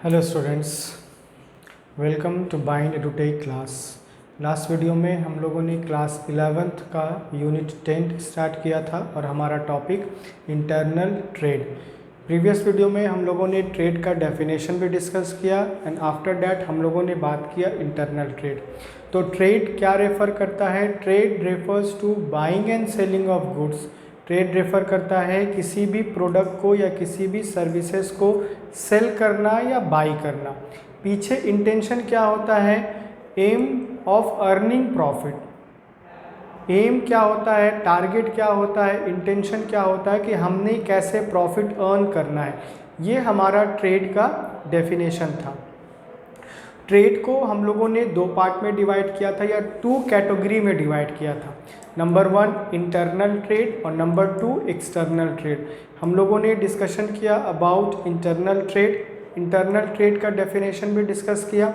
Hello students, welcome to Bind Edutech class. Last video में हम लोगों ने क्लास 11th का यूनिट 10 स्टार्ट किया था और हमारा topic internal trade. Previous video में हम लोगों ने ट्रेड का डेफिनेशन भी डिस्कस किया एंड आफ्टर दैट हम लोगों ने बात किया इंटरनल ट्रेड। तो ट्रेड क्या रेफ़र करता है? Trade refers to buying and selling of goods. Trade refer करता है किसी भी प्रोडक्ट को या किसी भी सर्विसेज को सेल करना या बाई करना। पीछे इंटेंशन क्या होता है? Aim of earning profit. Aim क्या होता है, टारगेट क्या होता है, इंटेंशन क्या होता है कि हमने कैसे प्रॉफिट अर्न करना है। ये हमारा ट्रेड का डेफिनेशन था। ट्रेड को हम लोगों ने दो पार्ट में डिवाइड किया था या टू कैटेगरी में डिवाइड किया था। नंबर 1 इंटरनल ट्रेड और नंबर 2 एक्सटर्नल ट्रेड। हम लोगों ने डिस्कशन किया about internal trade. Internal trade का डेफिनेशन भी डिस्कस किया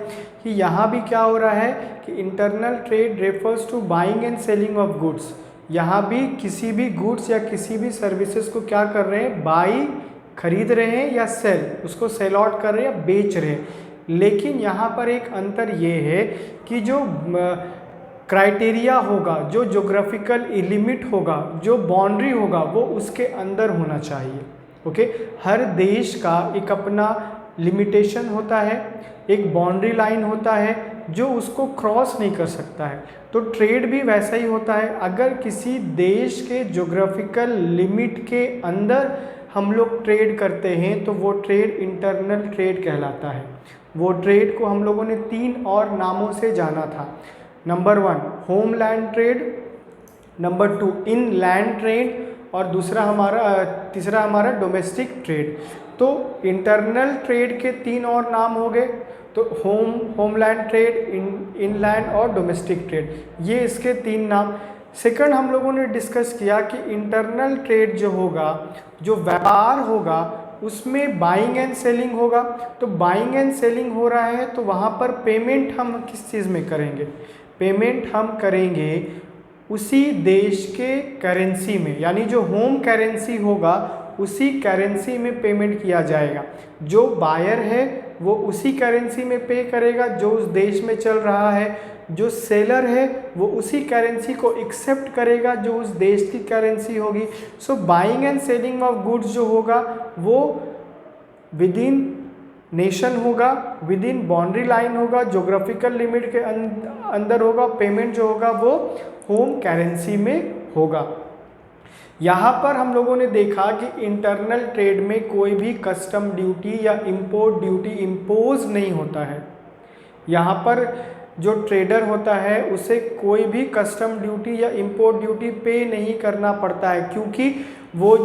कि यहाँ भी क्या हो रहा है कि internal trade refers to buying and selling of goods. यहाँ भी किसी भी गुड्स या किसी भी सर्विसेज को क्या कर रहे हैं? बाई खरीद रहे हैं या सेल, उसको सेल आउट कर रहे हैं या बेच रहे हैं। लेकिन यहाँ पर एक अंतर ये है कि जो क्राइटेरिया होगा, जो ज्योग्राफिकल लिमिट होगा, जो बाउंड्री होगा, वो उसके अंदर होना चाहिए। ओके, हर देश का एक अपना लिमिटेशन होता है, एक बाउंड्री लाइन होता है जो उसको क्रॉस नहीं कर सकता है। तो ट्रेड भी वैसा ही होता है। अगर किसी देश के ज्योग्राफिकल लिमिट के अंदर हम लोग ट्रेड करते हैं तो वो ट्रेड इंटरनल ट्रेड कहलाता है। वो ट्रेड को हम लोगों ने 3 और नामों से जाना था। Number 1 homeland trade, number 2 inland trade और तीसरा हमारा डोमेस्टिक ट्रेड। तो इंटरनल ट्रेड के 3 और नाम हो गए, तो होमलैंड ट्रेड, इनलैंड और डोमेस्टिक ट्रेड, ये इसके 3 नाम। सेकंड हम लोगों ने डिस्कस किया कि इंटरनल ट्रेड जो होगा, जो व्यापार होगा, उसमें बाइंग एंड सेलिंग होगा। तो बाइंग एंड सेलिंग हो रहा है तो वहाँ पर पेमेंट हम किस चीज़ में करेंगे? पेमेंट हम करेंगे उसी देश के करेंसी में, यानी जो होम करेंसी होगा उसी करेंसी में पेमेंट किया जाएगा। जो बायर है वो उसी करेंसी में पे करेगा जो उस देश में चल रहा है। जो सेलर है वो उसी करेंसी को एक्सेप्ट करेगा जो उस देश की करेंसी होगी। So buying and selling of goods जो होगा वो विद इन नेशन होगा, विद इन बाउंड्री लाइन होगा, ज्योग्राफिकल लिमिट के अंदर होगा। पेमेंट जो होगा वो होम करेंसी में होगा। यहाँ पर हम लोगों ने देखा कि इंटरनल ट्रेड में कोई भी कस्टम ड्यूटी या इंपोर्ट ड्यूटी इम्पोज नहीं होता है। यहाँ पर जो ट्रेडर होता है उसे कोई भी कस्टम ड्यूटी या इंपोर्ट ड्यूटी पे नहीं करना पड़ता है, क्योंकि वो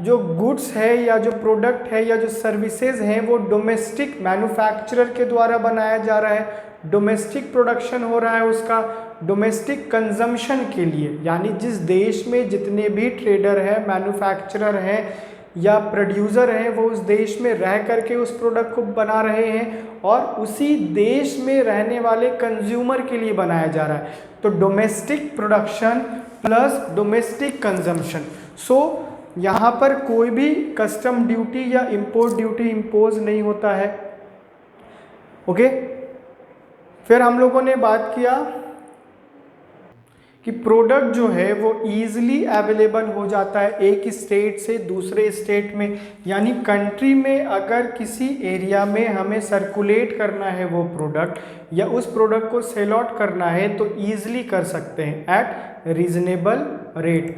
जो गुड्स है या जो प्रोडक्ट है या जो सर्विसेज हैं वो डोमेस्टिक मैन्युफैक्चरर के द्वारा बनाया जा रहा है। डोमेस्टिक प्रोडक्शन हो रहा है उसका, डोमेस्टिक कंजम्पशन के लिए। यानी जिस देश में जितने भी ट्रेडर हैं, मैन्युफैक्चरर हैं या प्रोड्यूसर हैं, वो उस देश में रह करके उस प्रोडक्ट को बना रहे हैं और उसी देश में रहने वाले कंज्यूमर के लिए बनाया जा रहा है। तो domestic production plus domestic consumption. So यहाँ पर कोई भी कस्टम ड्यूटी या इंपोर्ट ड्यूटी इम्पोज नहीं होता है। ओके, फिर हम लोगों ने बात किया कि प्रोडक्ट जो है वो ईजिली अवेलेबल हो जाता है एक स्टेट से दूसरे स्टेट में। यानी कंट्री में अगर किसी एरिया में हमें सर्कुलेट करना है वो प्रोडक्ट या उस प्रोडक्ट को सेल आउट करना है तो ईजिली कर सकते हैं एट रीजनेबल रेट।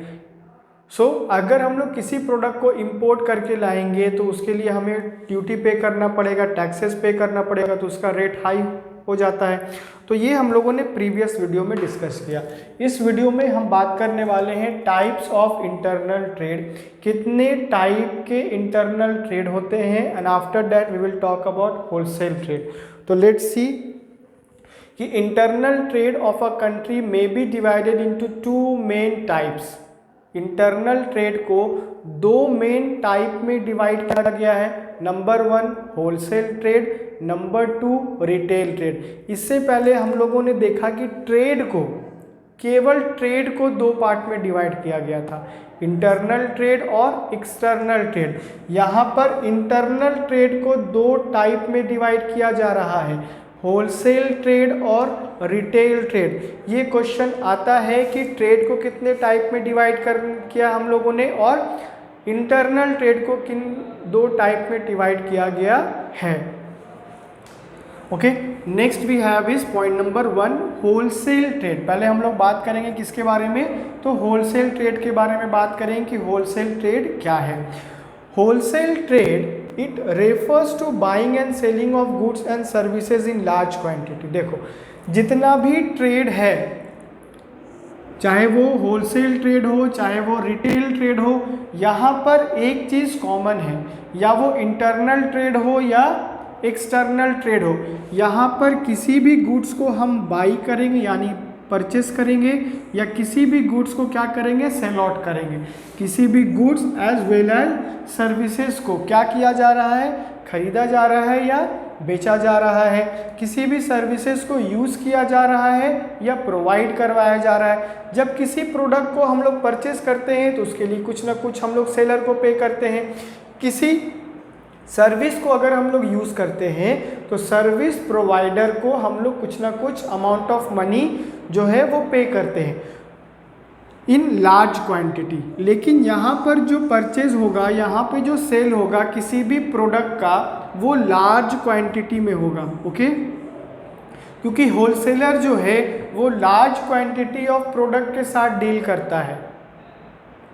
सो अगर हम लोग किसी प्रोडक्ट को इंपोर्ट करके लाएंगे तो उसके लिए हमें ड्यूटी पे करना पड़ेगा, टैक्सेस पे करना पड़ेगा, तो उसका रेट हाई हो जाता है। तो ये हम लोगों ने प्रीवियस वीडियो में डिस्कस किया। इस वीडियो में हम बात करने वाले हैं टाइप्स ऑफ इंटरनल ट्रेड। कितने टाइप के इंटरनल ट्रेड होते हैं and after that we will talk about wholesale trade. तो लेट्स सी कि internal trade of a country may be divided into 2 main types. Internal trade को 2 main type में divide किया गया है। Number 1 wholesale trade, number 2 retail trade. इससे पहले हम लोगों ने देखा कि केवल ट्रेड को दो पार्ट में डिवाइड किया गया था, इंटरनल ट्रेड और एक्सटर्नल ट्रेड। यहाँ पर इंटरनल ट्रेड को दो टाइप में डिवाइड किया जा रहा है, होलसेल ट्रेड और रिटेल ट्रेड। ये क्वेश्चन आता है कि ट्रेड को कितने टाइप में डिवाइड किया हम लोगों ने, और इंटरनल ट्रेड को किन दो टाइप में डिवाइड किया गया है। Okay, next we have is point number 1, wholesale trade. पहले हम लोग बात करेंगे किसके बारे में, तो होलसेल ट्रेड के बारे में बात करेंगे कि होलसेल ट्रेड क्या है। Wholesale trade it refers to buying and selling of goods and services in large quantity. देखो, जितना भी ट्रेड है, चाहे वो होलसेल ट्रेड हो चाहे वो रिटेल ट्रेड हो, यहाँ पर एक चीज़ कॉमन है, या वो इंटरनल ट्रेड हो या एक्सटर्नल ट्रेड हो, यहाँ पर किसी भी गुड्स को हम बाई करेंगे यानी परचेस करेंगे, या किसी भी गुड्स को क्या करेंगे, सेल आउट करेंगे। किसी भी goods as well as services को क्या किया जा रहा है, खरीदा जा रहा है या बेचा जा रहा है। किसी भी सर्विसेज को यूज़ किया जा रहा है या प्रोवाइड करवाया जा रहा है। जब किसी प्रोडक्ट को हम लोग परचेस करते हैं तो उसके लिए कुछ ना कुछ हम लोग सेलर को पे करते हैं। किसी सर्विस को अगर हम लोग यूज़ करते हैं तो सर्विस प्रोवाइडर को हम लोग कुछ ना कुछ अमाउंट ऑफ मनी जो है वो पे करते हैं इन लार्ज क्वांटिटी। लेकिन यहाँ पर जो परचेज होगा, यहाँ पे जो सेल होगा किसी भी प्रोडक्ट का, वो लार्ज क्वांटिटी में होगा। ओके, क्योंकि होलसेलर जो है वो लार्ज क्वांटिटी ऑफ प्रोडक्ट के साथ डील करता है।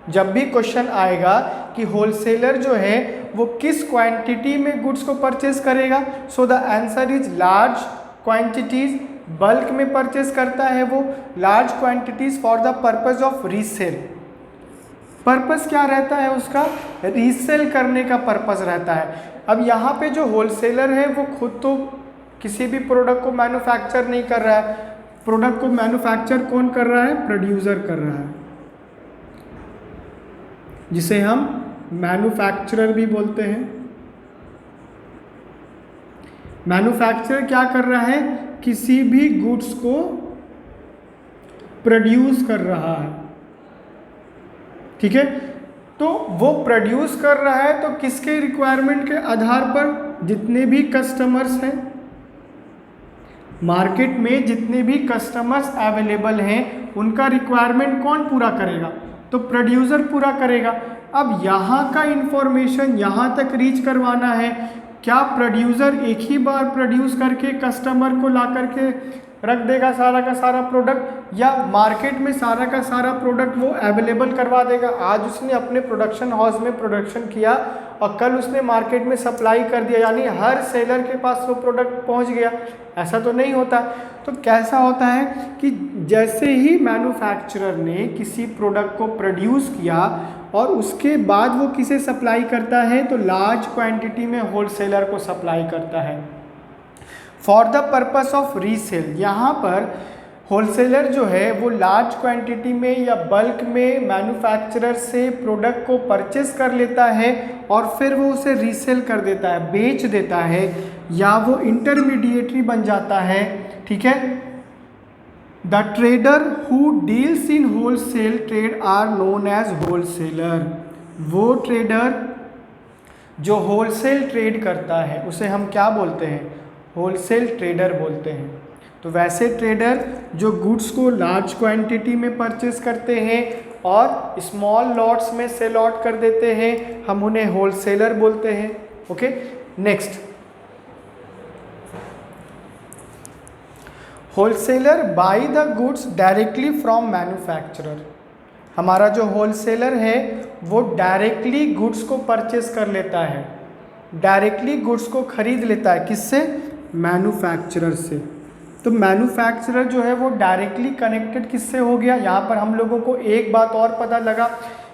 जब भी क्वेश्चन आएगा कि होलसेलर जो है वो किस क्वांटिटी में गुड्स को परचेज करेगा, so the answer is large quantities. Bulk में परचेज करता है वो large quantities for the purpose of resale. Purpose क्या रहता है उसका, रीसेल करने का पर्पस रहता है। अब यहाँ पे जो होलसेलर है वो खुद तो किसी भी प्रोडक्ट को मैन्युफैक्चर नहीं कर रहा है। प्रोडक्ट को मैन्युफैक्चर कौन कर रहा है, प्रोड्यूसर कर रहा है, जिसे हम मैन्युफैक्चरर भी बोलते हैं। मैन्युफैक्चरर क्या कर रहा है, किसी भी गुड्स को प्रोड्यूस कर रहा है। ठीक है, तो वो प्रोड्यूस कर रहा है तो किसके रिक्वायरमेंट के आधार पर, जितने भी कस्टमर्स हैं मार्केट में, जितने भी कस्टमर्स अवेलेबल हैं उनका रिक्वायरमेंट कौन पूरा करेगा, तो प्रोड्यूसर पूरा करेगा। अब यहाँ का इंफॉर्मेशन यहाँ तक रीच करवाना है। क्या प्रोड्यूसर एक ही बार प्रोड्यूस करके कस्टमर को ला करके रख देगा सारा का सारा प्रोडक्ट, या मार्केट में सारा का सारा प्रोडक्ट वो अवेलेबल करवा देगा। आज उसने अपने प्रोडक्शन हाउस में प्रोडक्शन किया और कल उसने मार्केट में सप्लाई कर दिया, यानी हर सेलर के पास वो प्रोडक्ट पहुंच गया, ऐसा तो नहीं होता। तो कैसा होता है कि जैसे ही मैन्युफैक्चरर ने किसी प्रोडक्ट को प्रोड्यूस किया और उसके बाद वो किसे सप्लाई करता है, तो लार्ज क्वांटिटी में होलसेलर को सप्लाई करता है for the purpose of resale. यहाँ पर होलसेलर जो है वो लार्ज क्वांटिटी में या बल्क में मैन्युफैक्चरर से प्रोडक्ट को परचेस कर लेता है और फिर वो उसे रीसेल कर देता है, बेच देता है, या वो इंटरमीडिएटरी बन जाता है। ठीक है, the trader who deals in wholesale trade are known as wholesaler. वो ट्रेडर जो होलसेल ट्रेड करता है उसे हम क्या बोलते हैं, होलसेल ट्रेडर बोलते हैं। तो वैसे ट्रेडर जो गुड्स को लार्ज क्वांटिटी में परचेस करते हैं और स्मॉल लॉट्स में सेल आउट कर देते हैं, हम उन्हें होलसेलर बोलते हैं। Okay, next, wholesaler by the goods directly from manufacturer. हमारा जो होलसेलर है वो डायरेक्टली गुड्स को परचेस कर लेता है, डायरेक्टली गुड्स को खरीद लेता है, किससे, मैन्युफैक्चरर से। तो मैन्युफैक्चरर जो है वो डायरेक्टली कनेक्टेड किससे हो गया। यहाँ पर हम लोगों को एक बात और पता लगा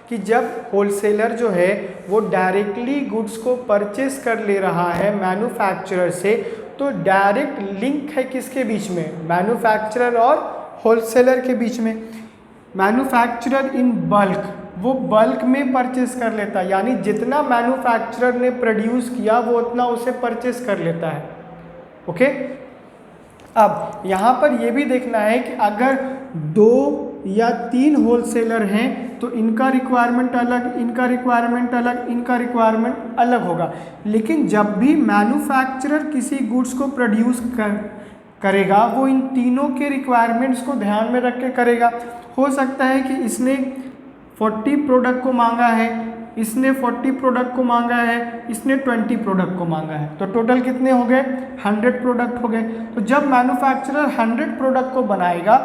कि जब होलसेलर जो है वो डायरेक्टली गुड्स को परचेस कर ले रहा है मैन्युफैक्चरर से, तो डायरेक्ट लिंक है किसके बीच में, मैन्युफैक्चरर और होलसेलर के बीच में। मैन्युफैक्चरर इन बल्क, वो बल्क में परचेस कर लेता है, यानी जितना मैन्युफैक्चरर ने प्रोड्यूस किया वो उतना उसे परचेस कर लेता है। ओके, अब यहाँ पर ये भी देखना है कि अगर 2 या 3 होलसेलर हैं तो इनका रिक्वायरमेंट अलग, इनका रिक्वायरमेंट अलग, इनका रिक्वायरमेंट अलग होगा। लेकिन जब भी मैन्युफैक्चरर किसी गुड्स को प्रोड्यूस करेगा वो इन तीनों के रिक्वायरमेंट्स को ध्यान में रख के करेगा। हो सकता है कि इसने 40 प्रोडक्ट को मांगा है, इसने 40 प्रोडक्ट को मांगा है, इसने 20 प्रोडक्ट को मांगा है, तो टोटल कितने हो गए? 100 प्रोडक्ट हो गए। तो जब मैन्युफैक्चरर 100 प्रोडक्ट को बनाएगा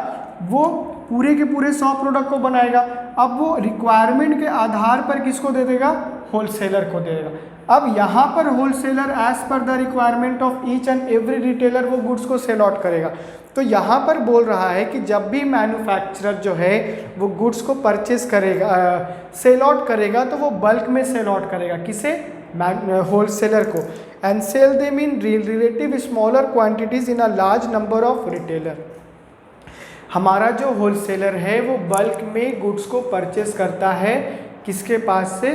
वो पूरे के पूरे 100 प्रोडक्ट को बनाएगा। अब वो रिक्वायरमेंट के आधार पर किसको दे देगा? होलसेलर को दे देगा। अब यहाँ पर wholesaler as per the requirement of each and every retailer वो गुड्स को सेल आउट करेगा। तो यहाँ पर बोल रहा है कि जब भी मैन्युफैक्चरर जो है वो गुड्स को परचेस करेगा, सेल आउट करेगा, तो वो बल्क में सेल आउट करेगा। किसे? होलसेलर को। And sell them in relative smaller quantities in a large number of retailer. हमारा जो होलसेलर है वो बल्क में गुड्स को परचेस करता है, किसके पास से?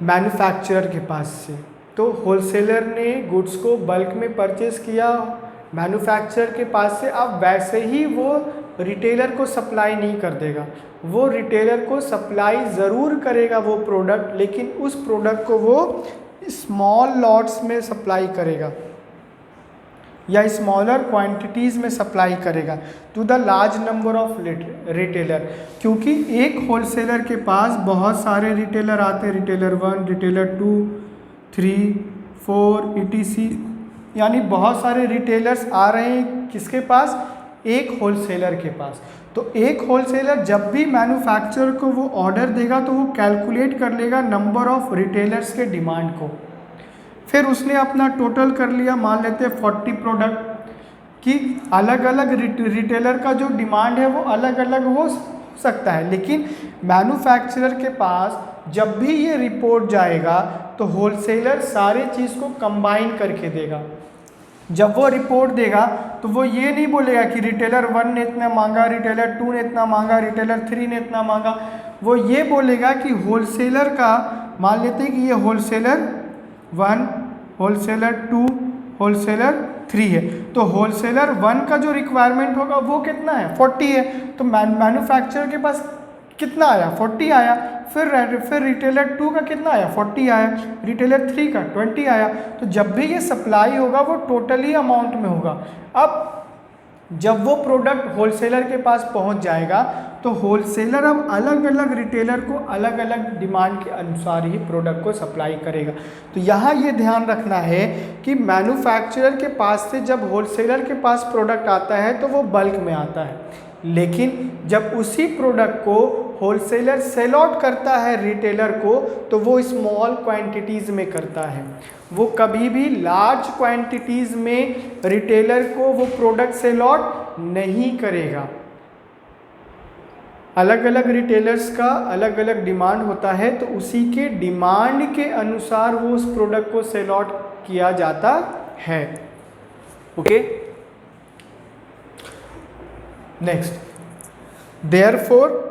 मैन्युफैक्चरर के पास से। तो होलसेलर ने गुड्स को बल्क में परचेस किया मैन्युफैक्चरर के पास से। अब वैसे ही वो रिटेलर को सप्लाई नहीं कर देगा, वो रिटेलर को सप्लाई ज़रूर करेगा वो प्रोडक्ट, लेकिन उस प्रोडक्ट को वो स्मॉल लॉट्स में सप्लाई करेगा या स्मॉलर क्वांटिटीज़ में सप्लाई करेगा to the large number of retailer. क्योंकि एक होलसेलर के पास बहुत सारे रिटेलर आते हैं, रिटेलर 1, रिटेलर 2, 3, 4 ETC, यानी बहुत सारे रिटेलर्स आ रहे हैं किसके पास? एक होलसेलर के पास। तो एक होलसेलर जब भी मैन्युफैक्चरर को वो ऑर्डर देगा तो वो कैलकुलेट कर लेगा नंबर ऑफ रिटेलर्स के डिमांड को। फिर उसने अपना टोटल कर लिया, मान लेते हैं 40 प्रोडक्ट की। अलग अलग रिटेलर का जो डिमांड है वो अलग अलग हो सकता है, लेकिन मैन्युफैक्चरर के पास जब भी ये रिपोर्ट जाएगा तो होलसेलर सारे चीज़ को कंबाइन करके देगा। जब वो रिपोर्ट देगा तो वो ये नहीं बोलेगा कि रिटेलर 1 ने इतना मांगा, रिटेलर 2 ने इतना मांगा, रिटेलर 3 ने इतना मांगा। वो ये बोलेगा कि होलसेलर का, मान लेते हैं कि ये होलसेलर 1, होलसेलर 2, होलसेलर 3 है, तो होलसेलर 1 का जो रिक्वायरमेंट होगा वो कितना है? 40 है। तो मैन्युफैक्चरर के पास कितना आया? 40 आया। फिर रिटेलर 2 का कितना आया? 40 आया। रिटेलर 3 का 20 आया। तो जब भी ये सप्लाई होगा वो टोटली अमाउंट में होगा। अब जब वो प्रोडक्ट होलसेलर के पास पहुंच जाएगा तो होलसेलर अब अलग अलग रिटेलर को अलग अलग डिमांड के अनुसार ही प्रोडक्ट को सप्लाई करेगा। तो यहाँ ये ध्यान रखना है कि मैन्युफैक्चरर के पास से जब होलसेलर के पास प्रोडक्ट आता है तो वो बल्क में आता है, लेकिन जब उसी प्रोडक्ट को होलसेलर सेल आउट करता है रिटेलर को तो वो स्मॉल क्वांटिटीज़ में करता है। वो कभी भी लार्ज क्वांटिटीज़ में रिटेलर को वो प्रोडक्ट सेल आउट नहीं करेगा। अलग अलग रिटेलर्स का अलग अलग डिमांड होता है, तो उसी के डिमांड के अनुसार वो उस प्रोडक्ट को सेल आउट किया जाता है। Okay, next, therefore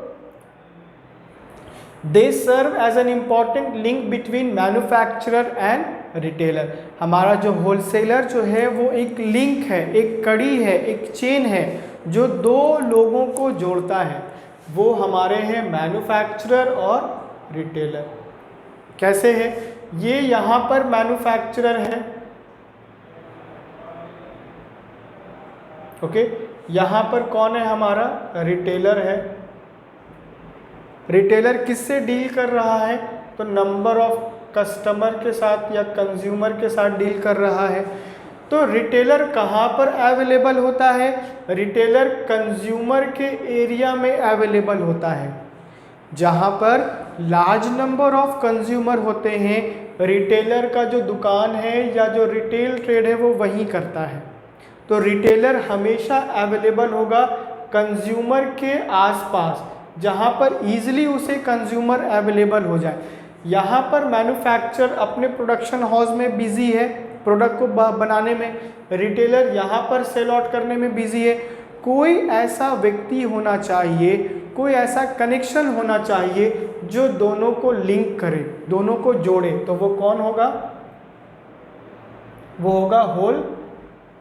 they serve as an important link between manufacturer and retailer. हमारा जो होलसेलर जो है वो एक लिंक है, एक कड़ी है, एक चेन है जो दो लोगों को जोड़ता है। वो हमारे हैं मैन्युफैक्चरर और रिटेलर। कैसे है? ये यहाँ पर मैन्युफैक्चरर है, ओके, यहाँ पर कौन है? हमारा रिटेलर है। रिटेलर किससे डील कर रहा है? तो नंबर ऑफ कस्टमर के साथ या कंज्यूमर के साथ डील कर रहा है। तो रिटेलर कहाँ पर अवेलेबल होता है? रिटेलर कंज्यूमर के एरिया में अवेलेबल होता है। जहाँ पर लार्ज नंबर ऑफ कंज्यूमर होते हैं, रिटेलर का जो दुकान है या जो रिटेल ट्रेड है वो वहीं करता है। तो रिटेलर हमेशा अवेलेबल होगा कंज्यूमर के आसपास, जहाँ पर ईजिली उसे कंज्यूमर अवेलेबल हो जाए। यहाँ पर मैन्युफैक्चरर अपने प्रोडक्शन हाउस में बिजी है प्रोडक्ट को बनाने में, रिटेलर यहाँ पर सेल आउट करने में बिजी है। कोई ऐसा व्यक्ति होना चाहिए, कोई ऐसा कनेक्शन होना चाहिए जो दोनों को लिंक करे, दोनों को जोड़े। तो वो कौन होगा? वो होगा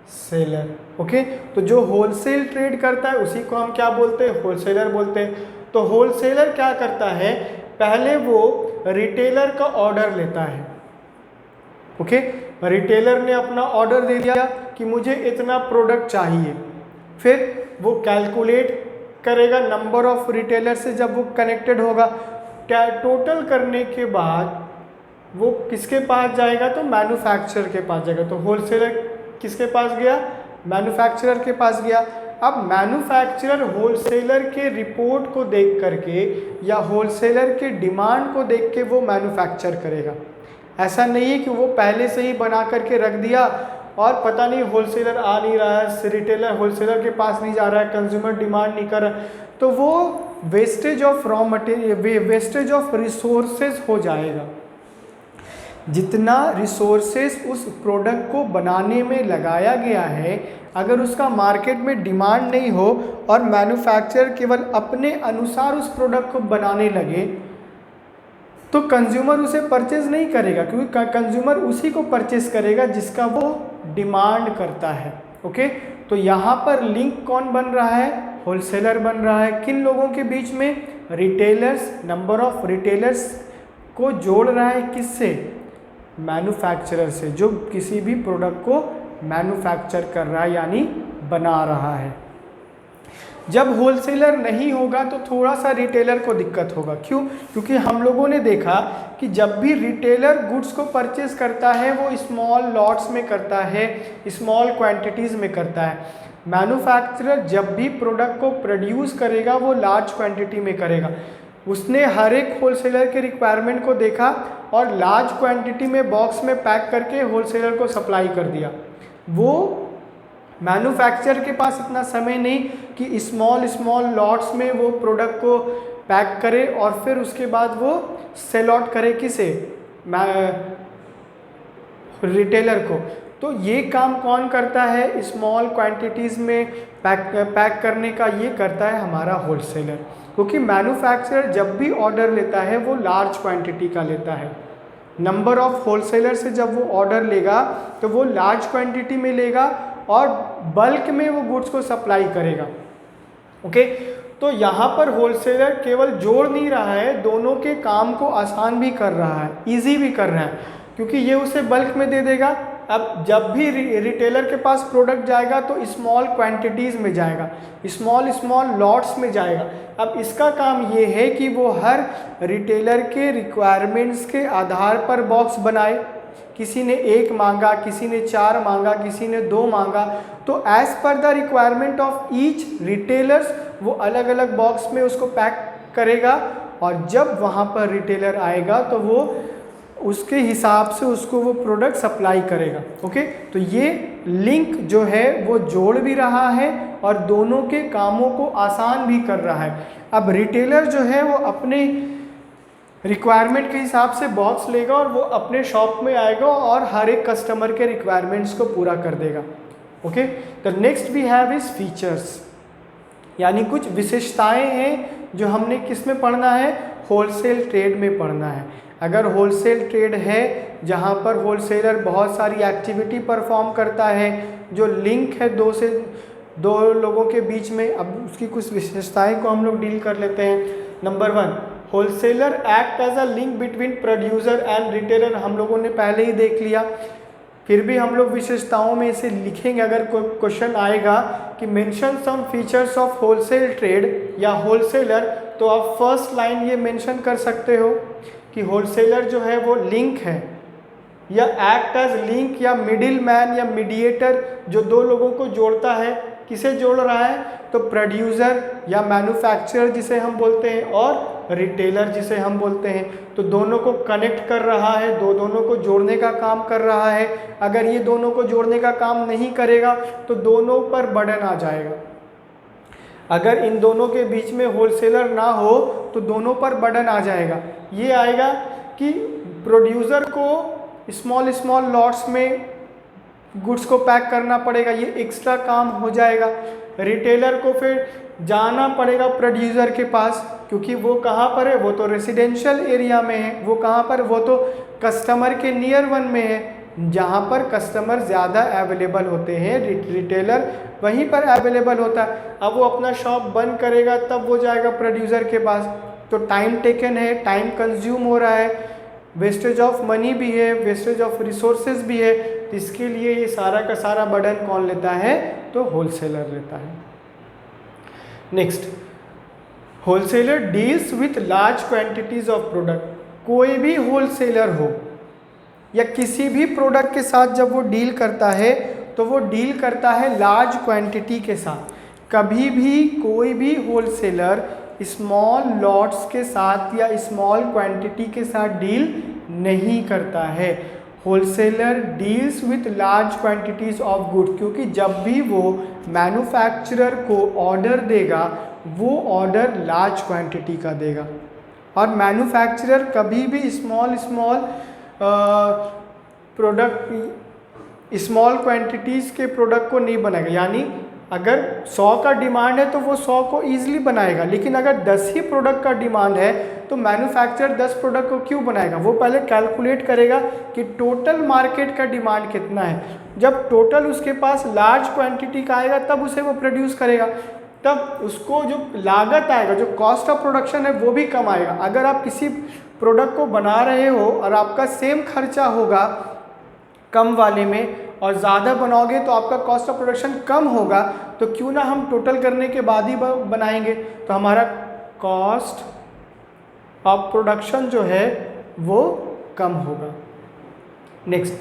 सेलर। ओके, तो जो होलसेल ट्रेड करता है उसी को हम क्या बोलते हैं, होलसेलर बोलते हैं। तो होलसेलर क्या करता है, पहले वो रिटेलर का ऑर्डर लेता है। ओके, रिटेलर ने अपना ऑर्डर दे दिया कि मुझे इतना प्रोडक्ट चाहिए, फिर वो कैलकुलेट करेगा नंबर ऑफ रिटेलर से, जब वो कनेक्टेड होगा टोटल करने के बाद वो किसके पास जाएगा, तो मैन्युफैक्चरर के पास जाएगा। तो होलसेलर किसके पास गया, मैन्युफैक्चरर के पास गया। अब मैन्युफैक्चरर होलसेलर के रिपोर्ट को देख करके या होलसेलर के डिमांड को देख के वो मैन्युफैक्चर करेगा। ऐसा नहीं है कि वो पहले से ही बना करके रख दिया और पता नहीं होलसेलर आ नहीं रहा है, रिटेलर होलसेलर के पास नहीं जा रहा है, कंज्यूमर डिमांड नहीं कर रहा, तो वो wastage of raw material, wastage of resources हो जाएगा। जितना रिसोर्सेज उस प्रोडक्ट को बनाने में लगाया गया है, अगर उसका मार्केट में डिमांड नहीं हो और मैन्युफैक्चरर केवल अपने अनुसार उस प्रोडक्ट को बनाने लगे, तो कंज्यूमर उसे परचेज नहीं करेगा, क्योंकि कंज्यूमर उसी को परचेज करेगा जिसका वो डिमांड करता है। ओके, तो यहाँ पर लिंक कौन बन रहा है, होलसेलर बन रहा है। किन लोगों के बीच में, रिटेलर्स, नंबर ऑफ रिटेलर्स को जोड़ रहा है किससे, मैन्युफैक्चरर से, जो किसी भी प्रोडक्ट को मैन्युफैक्चर कर रहा है यानी बना रहा है। जब होलसेलर नहीं होगा तो थोड़ा सा रिटेलर को दिक्कत होगा। क्यों, क्योंकि हम लोगों ने देखा कि जब भी रिटेलर गुड्स को परचेज करता है वो स्मॉल लॉट्स में करता है, स्मॉल क्वांटिटीज़ में करता है। मैन्युफैक्चरर जब भी प्रोडक्ट को प्रोड्यूस करेगा वो लार्ज क्वांटिटी में करेगा। उसने हर एक होलसेलर के रिक्वायरमेंट को देखा और लार्ज क्वांटिटी में बॉक्स में पैक करके होलसेलर को सप्लाई कर दिया। वो मैन्युफैक्चरर के पास इतना समय नहीं कि स्मॉल लॉट्स में वो प्रोडक्ट को पैक करे और फिर उसके बाद वो सेल आउट करे किसे, रिटेलर को। तो ये काम कौन करता है, स्मॉल क्वांटिटीज़ में पैक करने का ये करता है हमारा होलसेलर। क्योंकि मैन्युफैक्चरर जब भी ऑर्डर लेता है वो लार्ज क्वांटिटी का लेता है। नंबर ऑफ होलसेलर से जब वो ऑर्डर लेगा तो वो लार्ज क्वांटिटी में लेगा और बल्क में वो गुड्स को सप्लाई करेगा। ओके, तो यहाँ पर होलसेलर केवल जोड़ नहीं रहा है, दोनों के काम को आसान भी कर रहा है, इजी भी कर रहा है, क्योंकि ये उसे बल्क में दे देगा। अब जब भी रिटेलर के पास प्रोडक्ट जाएगा तो स्मॉल क्वांटिटीज़ में जाएगा, स्मॉल लॉट्स में जाएगा। अब इसका काम ये है कि वो हर रिटेलर के रिक्वायरमेंट्स के आधार पर बॉक्स बनाए। किसी ने 1 मांगा, किसी ने 4 मांगा, किसी ने 2 मांगा, तो as per the requirement of each retailers वो अलग अलग बॉक्स में उसको पैक करेगा और जब वहाँ पर रिटेलर आएगा तो वो उसके हिसाब से उसको वो प्रोडक्ट सप्लाई करेगा। ओके, तो ये लिंक जो है वो जोड़ भी रहा है और दोनों के कामों को आसान भी कर रहा है। अब रिटेलर जो है वो अपने रिक्वायरमेंट के हिसाब से बॉक्स लेगा और वो अपने शॉप में आएगा और हर एक कस्टमर के रिक्वायरमेंट्स को पूरा कर देगा। Okay, the next we have is features, यानी कुछ विशेषताएं हैं जो हमने किस में पढ़ना है, होलसेल ट्रेड में पढ़ना है। अगर होलसेल ट्रेड है जहाँ पर होलसेलर बहुत सारी एक्टिविटी परफॉर्म करता है, जो लिंक है दो लोगों के बीच में, अब उसकी कुछ विशेषताएं को हम लोग डील कर लेते हैं। Number 1, wholesaler act as a link between producer and retailer, हम लोगों ने पहले ही देख लिया। फिर भी हम लोग विशेषताओं में इसे लिखेंगे, अगर कोई क्वेश्चन आएगा कि mention some features of wholesale trade या होलसेलर, तो आप फर्स्ट लाइन ये मेंशन कर सकते हो कि होलसेलर जो है वो लिंक है या एक्ट एज लिंक या मिडिल मैन या मीडिएटर, जो दो लोगों को जोड़ता है। किसे जोड़ रहा है, तो प्रोड्यूसर या मैन्युफैक्चरर जिसे हम बोलते हैं और रिटेलर जिसे हम बोलते हैं, तो दोनों को कनेक्ट कर रहा है, दोनों को जोड़ने का काम कर रहा है। अगर ये दोनों को जोड़ने का काम नहीं करेगा तो दोनों पर बर्डन आ जाएगा। अगर इन दोनों के बीच में होलसेलर ना हो तो दोनों पर बर्डन आ जाएगा। ये आएगा कि प्रोड्यूसर को स्मॉल लॉट्स में गुड्स को पैक करना पड़ेगा, ये एक्स्ट्रा काम हो जाएगा। रिटेलर को फिर जाना पड़ेगा प्रोड्यूसर के पास, क्योंकि वो कहाँ पर है, वो तो रेसिडेंशियल एरिया में है, वो कहाँ पर, वो तो कस्टमर के नियर वन में है, जहाँ पर कस्टमर ज़्यादा अवेलेबल होते हैं, रिटेलर वहीं पर अवेलेबल होता है। अब वो अपना शॉप बंद करेगा तब वो जाएगा प्रोड्यूसर के पास, तो टाइम टेकन है, टाइम कंज्यूम हो रहा है, वेस्टेज ऑफ मनी भी है, वेस्टेज ऑफ रिसोर्सेज भी है। तो इसके लिए ये सारा का सारा बर्डन कौन लेता है? तो होलसेलर लेता है। Next, wholesaler deals with large quantities of product. कोई भी होलसेलर हो या किसी भी प्रोडक्ट के साथ जब वो डील करता है तो वो डील करता है लार्ज क्वांटिटी के साथ। कभी भी कोई भी होलसेलर स्मॉल लॉट्स के साथ या स्मॉल क्वांटिटी के साथ डील नहीं करता है। Wholesaler deals with large quantities of goods, क्योंकि जब भी वो मैन्युफैक्चरर को ऑर्डर देगा वो ऑर्डर लार्ज क्वांटिटी का देगा, और मैन्युफैक्चरर कभी भी स्मॉल क्वांटिटीज़ के प्रोडक्ट को नहीं बनाएगा। यानी अगर 100 का डिमांड है तो वो 100 को ईजिली बनाएगा, लेकिन अगर 10 ही प्रोडक्ट का डिमांड है तो मैन्युफैक्चरर 10 प्रोडक्ट को क्यों बनाएगा? वो पहले कैलकुलेट करेगा कि टोटल मार्केट का डिमांड कितना है। जब टोटल उसके पास लार्ज क्वांटिटी का आएगा तब उसे वो प्रोड्यूस करेगा, तब उसको जो लागत आएगा, जो कॉस्ट ऑफ प्रोडक्शन है वो भी कम आएगा। अगर आप किसी प्रोडक्ट को बना रहे हो और आपका सेम खर्चा होगा कम वाले में और ज़्यादा बनाओगे तो आपका कॉस्ट ऑफ प्रोडक्शन कम होगा, तो क्यों ना हम टोटल करने के बाद ही बनाएंगे, तो हमारा कॉस्ट ऑफ प्रोडक्शन जो है वो कम होगा। Next,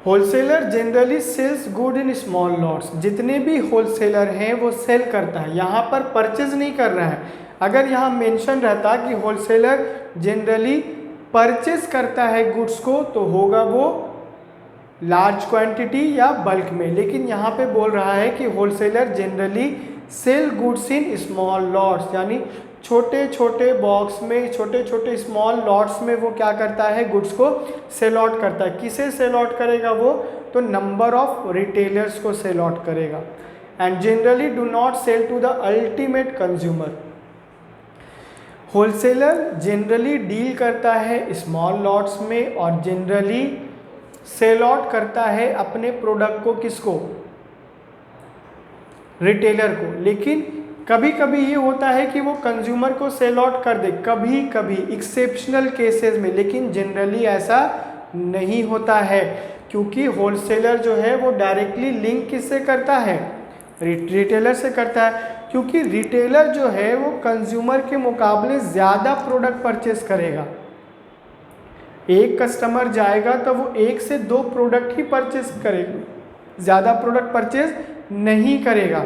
wholesaler generally sells good in small lots. जितने भी होलसेलर हैं वो सेल करता है, यहाँ पर परचेज नहीं कर रहा है। अगर यहाँ मेंशन रहता कि होलसेलर जनरली परचेज करता है गुड्स को तो होगा वो लार्ज क्वांटिटी या बल्क में, लेकिन यहाँ पे बोल रहा है कि wholesaler generally sell goods in small lots, यानी छोटे छोटे बॉक्स में, छोटे छोटे स्मॉल लॉट्स में वो क्या करता है? गुड्स को सेल आउट करता है। किसे सेल आउट करेगा वो? तो नंबर ऑफ रिटेलर्स को सेल आउट करेगा। And generally do not sell to the ultimate consumer. Wholesaler generally deal करता है स्मॉल लॉट्स में और जनरली सेल आउट करता है अपने प्रोडक्ट को, किसको? रिटेलर को। लेकिन कभी कभी ये होता है कि वो कंज्यूमर को सेल आउट कर दे, कभी कभी एक्सेप्शनल केसेस में, लेकिन जनरली ऐसा नहीं होता है, क्योंकि होलसेलर जो है वो डायरेक्टली लिंक किससे करता है? रिटेलर से करता है, क्योंकि रिटेलर जो है वो कंज्यूमर के मुकाबले ज़्यादा प्रोडक्ट परचेस करेगा। एक कस्टमर जाएगा तो वो 1 से 2 प्रोडक्ट ही परचेस करेगा, ज़्यादा प्रोडक्ट परचेस नहीं करेगा।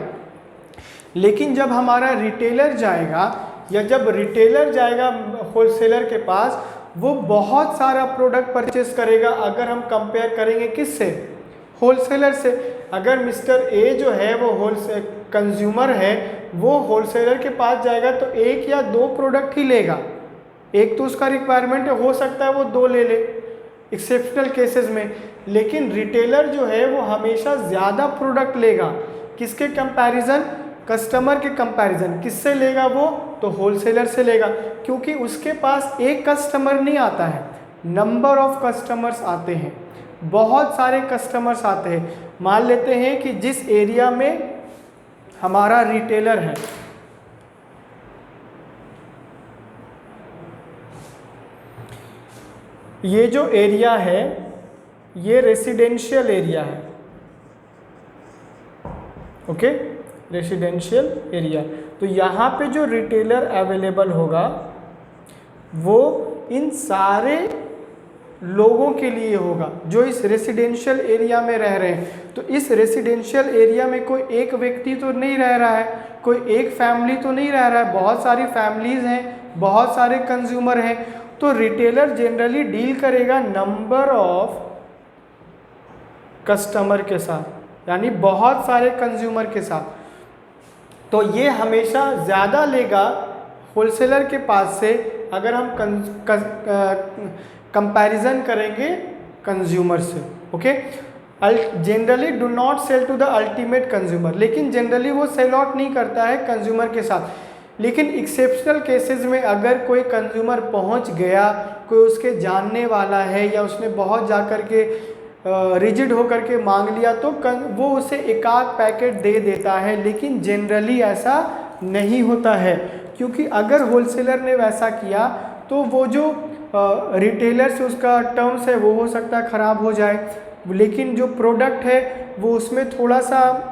लेकिन जब हमारा रिटेलर जाएगा या जब रिटेलर जाएगा होलसेलर के पास, वो बहुत सारा प्रोडक्ट परचेस करेगा। अगर हम कंपेयर करेंगे किससे? होलसेलर से। अगर मिस्टर ए जो है वो होलसेल कंज्यूमर है, वो होलसेलर के पास जाएगा तो 1 या 2 प्रोडक्ट ही लेगा। एक तो उसका रिक्वायरमेंट है, हो सकता है वो 2 ले ले एक्सेप्शनल केसेस में, लेकिन रिटेलर जो है वो हमेशा ज़्यादा प्रोडक्ट लेगा। किसके कंपैरिजन? कस्टमर के कंपैरिजन। किससे लेगा वो? तो होलसेलर से लेगा, क्योंकि उसके पास एक कस्टमर नहीं आता है, नंबर ऑफ कस्टमर्स आते हैं, बहुत सारे कस्टमर्स आते हैं। मान लेते हैं कि जिस एरिया में हमारा रिटेलर है, ये जो एरिया है ये रेसिडेंशियल एरिया है, ओके, रेसिडेंशियल एरिया। तो यहाँ पे जो रिटेलर अवेलेबल होगा वो इन सारे लोगों के लिए होगा जो इस रेसिडेंशियल एरिया में रह रहे हैं। तो इस रेसिडेंशियल एरिया में कोई एक व्यक्ति तो नहीं रह रहा है, कोई एक फैमिली तो नहीं रह रहा है, बहुत सारी फैमिलीज़ हैं, बहुत सारे कंज्यूमर हैं। तो रिटेलर जनरली डील करेगा नंबर ऑफ कस्टमर के साथ, यानी बहुत सारे कंज्यूमर के साथ। तो ये हमेशा ज़्यादा लेगा होलसेलर के पास से अगर हम कंपैरिजन करेंगे कंज्यूमर से, okay. Generally do not sell to the ultimate consumer, लेकिन जनरली वो सेल आउट नहीं करता है कंज्यूमर के साथ। लेकिन एक्सेप्शनल केसेस में अगर कोई कंज्यूमर पहुंच गया, कोई उसके जानने वाला है या उसने बहुत जा कर के रिजिड होकर के मांग लिया तो वो उसे एक आध पैकेट दे देता है, लेकिन जनरली ऐसा नहीं होता है, क्योंकि अगर होलसेलर ने वैसा किया तो वो जो रिटेलर से उसका टर्म्स है वो हो सकता है ख़राब हो जाए, लेकिन जो प्रोडक्ट है वो उसमें थोड़ा सा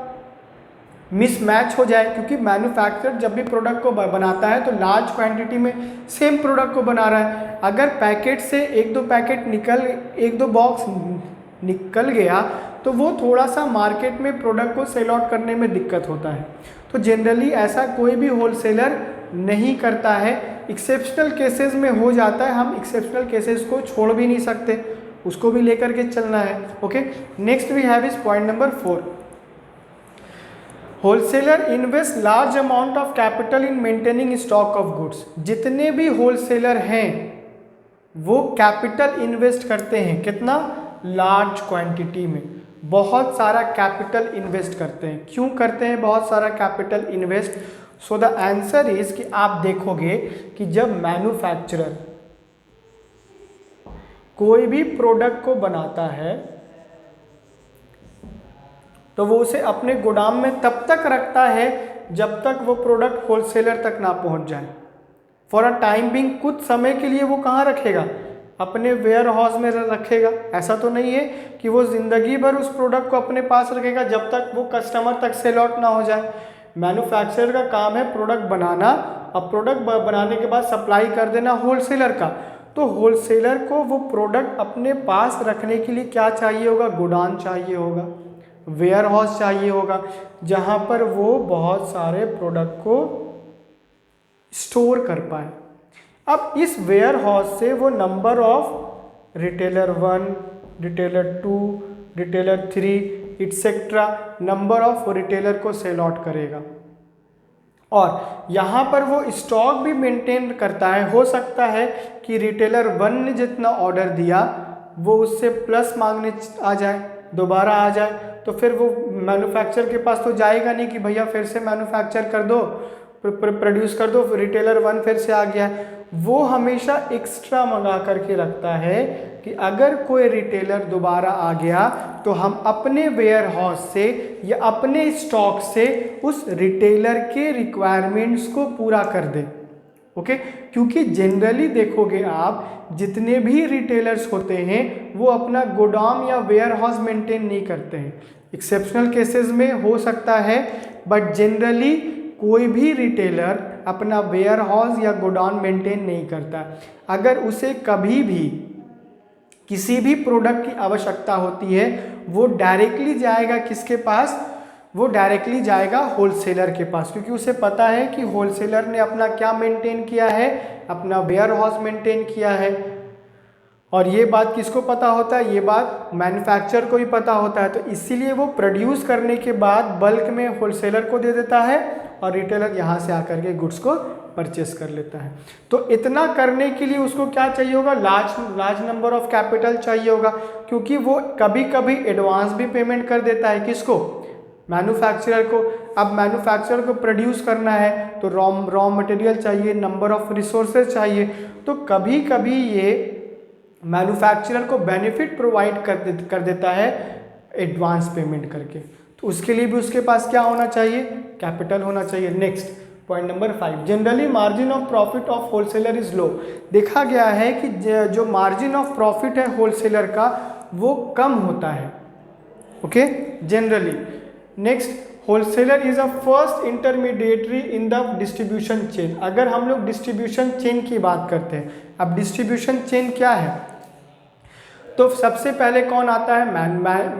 मिसमैच हो जाए, क्योंकि मैन्युफैक्चरर जब भी प्रोडक्ट को बनाता है तो लार्ज क्वांटिटी में सेम प्रोडक्ट को बना रहा है। अगर पैकेट से एक दो बॉक्स निकल गया तो वो थोड़ा सा मार्केट में प्रोडक्ट को सेल आउट करने में दिक्कत होता है। तो जनरली ऐसा कोई भी होलसेलर नहीं करता है, एक्सेप्शनल केसेस में हो जाता है, हम एक्सेप्शनल केसेस को छोड़ भी नहीं सकते, उसको भी लेकर के चलना है। Okay, next we have is point number 4। Wholesaler invest large amount of capital in maintaining stock of goods. जितने भी होलसेलर हैं वो कैपिटल इन्वेस्ट करते हैं, कितना? लार्ज क्वांटिटी में बहुत सारा कैपिटल इन्वेस्ट करते हैं। क्यों करते हैं बहुत सारा capital invest? So the answer is कि आप देखोगे कि जब मैन्युफैक्चरर कोई भी प्रोडक्ट को बनाता है तो वो उसे अपने गोदाम में तब तक रखता है जब तक वो प्रोडक्ट होलसेलर तक ना पहुंच जाए। फॉर अ टाइम बिंग, कुछ समय के लिए वो कहाँ रखेगा? अपने वेयर हाउस में रखेगा। ऐसा तो नहीं है कि वो ज़िंदगी भर उस प्रोडक्ट को अपने पास रखेगा जब तक वो कस्टमर तक सेल आउट ना हो जाए। मैन्युफैक्चरर का काम है प्रोडक्ट बनाना, अब प्रोडक्ट बनाने के बाद सप्लाई कर देना होलसेलर का। तो होलसेलर को वो प्रोडक्ट अपने पास रखने के लिए क्या चाहिए होगा? गोडाउन चाहिए होगा, वेयर हाउस चाहिए होगा, जहाँ पर वो बहुत सारे प्रोडक्ट को स्टोर कर पाए। अब इस वेयर हाउस से वो number of retailer 1, retailer 2, retailer 3 et cetera number of retailer को सेल आउट करेगा, और यहाँ पर वो स्टॉक भी मेंटेन करता है। हो सकता है कि रिटेलर 1 ने जितना ऑर्डर दिया वो उससे प्लस मांगने आ जाए, दोबारा आ जाए, तो फिर वो मैन्युफैक्चरर के पास तो जाएगा नहीं कि भैया फिर से मैन्युफैक्चर कर दो, प्रोड्यूस कर दो, रिटेलर 1 फिर से आ गया। वो हमेशा एक्स्ट्रा मंगा करके रखता है कि अगर कोई रिटेलर दोबारा आ गया तो हम अपने वेयर हाउस से या अपने स्टॉक से उस रिटेलर के रिक्वायरमेंट्स को पूरा कर दें। ओके, क्योंकि जनरली देखोगे आप जितने भी रिटेलर्स होते हैं वो अपना गोडाउन या वेयर हाउस मेंटेन नहीं करते हैं। एक्सेप्शनल केसेस में हो सकता है, बट जनरली कोई भी रिटेलर अपना वेयर हाउस या गोडाउन मेंटेन नहीं करता। अगर उसे कभी भी किसी भी प्रोडक्ट की आवश्यकता होती है वो डायरेक्टली जाएगा किसके पास? वो डायरेक्टली जाएगा होलसेलर के पास, क्योंकि उसे पता है कि होलसेलर ने अपना क्या मेंटेन किया है? अपना वेयर हाउस मेंटेन किया है। और ये बात किसको पता होता है? ये बात मैन्युफैक्चरर को ही पता होता है। तो इसीलिए वो प्रोड्यूस करने के बाद बल्क में होलसेलर को दे देता है और रिटेलर यहाँ से आकर के गुड्स को परचेस कर लेता है। तो इतना करने के लिए उसको क्या चाहिए होगा? लार्ज नंबर ऑफ कैपिटल चाहिए होगा, क्योंकि वो कभी कभी एडवांस भी पेमेंट कर देता है। किसको? मैन्युफैक्चरर को। अब मैन्युफैक्चरर को प्रोड्यूस करना है तो रॉ मटेरियल चाहिए, नंबर ऑफ रिसोर्सेज चाहिए। तो कभी कभी ये मैन्युफैक्चरर को बेनिफिट प्रोवाइड कर देता है एडवांस पेमेंट करके। तो उसके लिए भी उसके पास क्या होना चाहिए? कैपिटल होना चाहिए। Next point number 5, generally margin of profit of wholesaler is low. देखा गया है कि जो मार्जिन ऑफ प्रॉफिट है होलसेलर का वो कम होता है। Okay, generally. Next, wholesaler is a first intermediary in the distribution chain. अगर हम लोग डिस्ट्रीब्यूशन चेन की बात करते हैं, अब डिस्ट्रीब्यूशन चेन क्या है? तो सबसे पहले कौन आता है?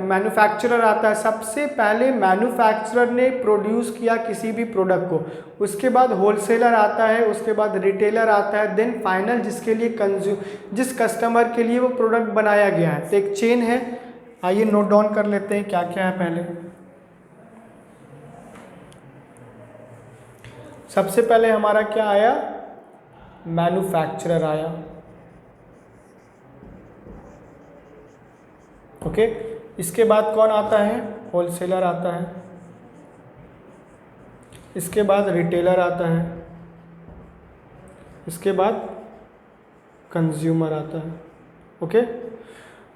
मैन्युफैक्चरर आता है। सबसे पहले मैन्युफैक्चरर ने प्रोड्यूस किया किसी भी प्रोडक्ट को, उसके बाद होलसेलर आता है, उसके बाद रिटेलर आता है, देन फाइनल जिसके लिए जिस कस्टमर के लिए वो प्रोडक्ट बनाया गया है। तो एक चेन है। आइए नोट डाउन कर लेते हैं क्या क्या है। पहले सबसे पहले हमारा क्या आया? मैन्युफैक्चरर आया। ओके, इसके बाद कौन आता है? होलसेलर आता है। इसके बाद रिटेलर आता है। इसके बाद कंज्यूमर आता है। ओके,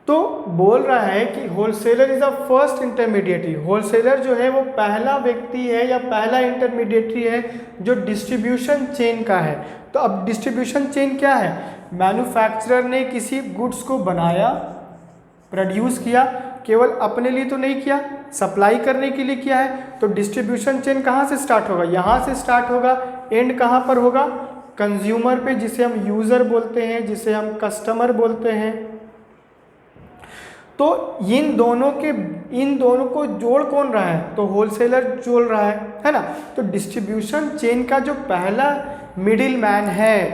तो बोल रहा है कि wholesaler is a first intermediary. Wholesaler जो है वो पहला व्यक्ति है या पहला इंटरमीडिएटरी है जो डिस्ट्रीब्यूशन चेन का है। तो अब डिस्ट्रीब्यूशन चेन क्या है? मैन्युफैक्चरर ने किसी गुड्स को बनाया, प्रोड्यूस किया, केवल अपने लिए तो नहीं किया, सप्लाई करने के लिए किया है। तो डिस्ट्रीब्यूशन चेन कहाँ से स्टार्ट होगा? यहाँ से स्टार्ट होगा। एंड कहाँ पर होगा? कंज्यूमर पे, जिसे हम यूज़र बोलते हैं, जिसे हम कस्टमर बोलते हैं। तो इन दोनों को जोड़ कौन रहा है? तो होलसेलर जोड़ रहा है ना। तो डिस्ट्रीब्यूशन चेन का जो पहला मिडिल मैन है,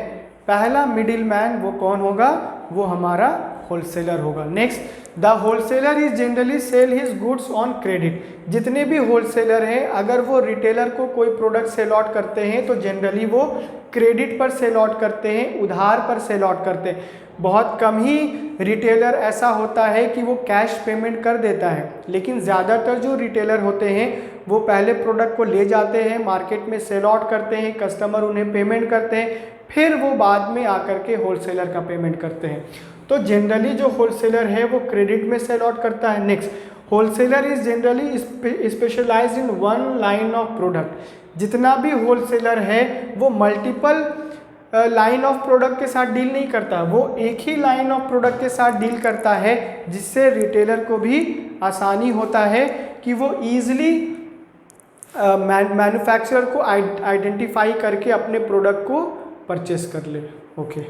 पहला मिडिल मैन वो कौन होगा? वो हमारा होलसेलर होगा। Next, the wholesaler is generally sell his goods on credit. जितने भी होलसेलर हैं, अगर वो रिटेलर को कोई प्रोडक्ट सेल आउट करते हैं तो जनरली वो क्रेडिट पर सेल आउट करते हैं, उधार पर सेल आउट करते हैं। बहुत कम ही रिटेलर ऐसा होता है कि वो कैश पेमेंट कर देता है, लेकिन ज़्यादातर जो रिटेलर होते हैं वो पहले प्रोडक्ट को ले जाते हैं, मार्केट में सेल आउट करते हैं, कस्टमर उन्हें पेमेंट करते हैं, फिर वो बाद में आकर के होलसेलर का पेमेंट करते हैं। तो जनरली जो होलसेलर है वो क्रेडिट में सेल आउट करता है। Next, wholesaler is generally specialised in one line of product. जितना भी होलसेलर है वो मल्टीपल लाइन ऑफ प्रोडक्ट के साथ डील नहीं करता, वो एक ही लाइन ऑफ प्रोडक्ट के साथ डील करता है, जिससे रिटेलर को भी आसानी होता है कि वो ईजिली मैन्युफैक्चरर को आइडेंटिफाई करके अपने प्रोडक्ट को परचेस कर ले। ओके।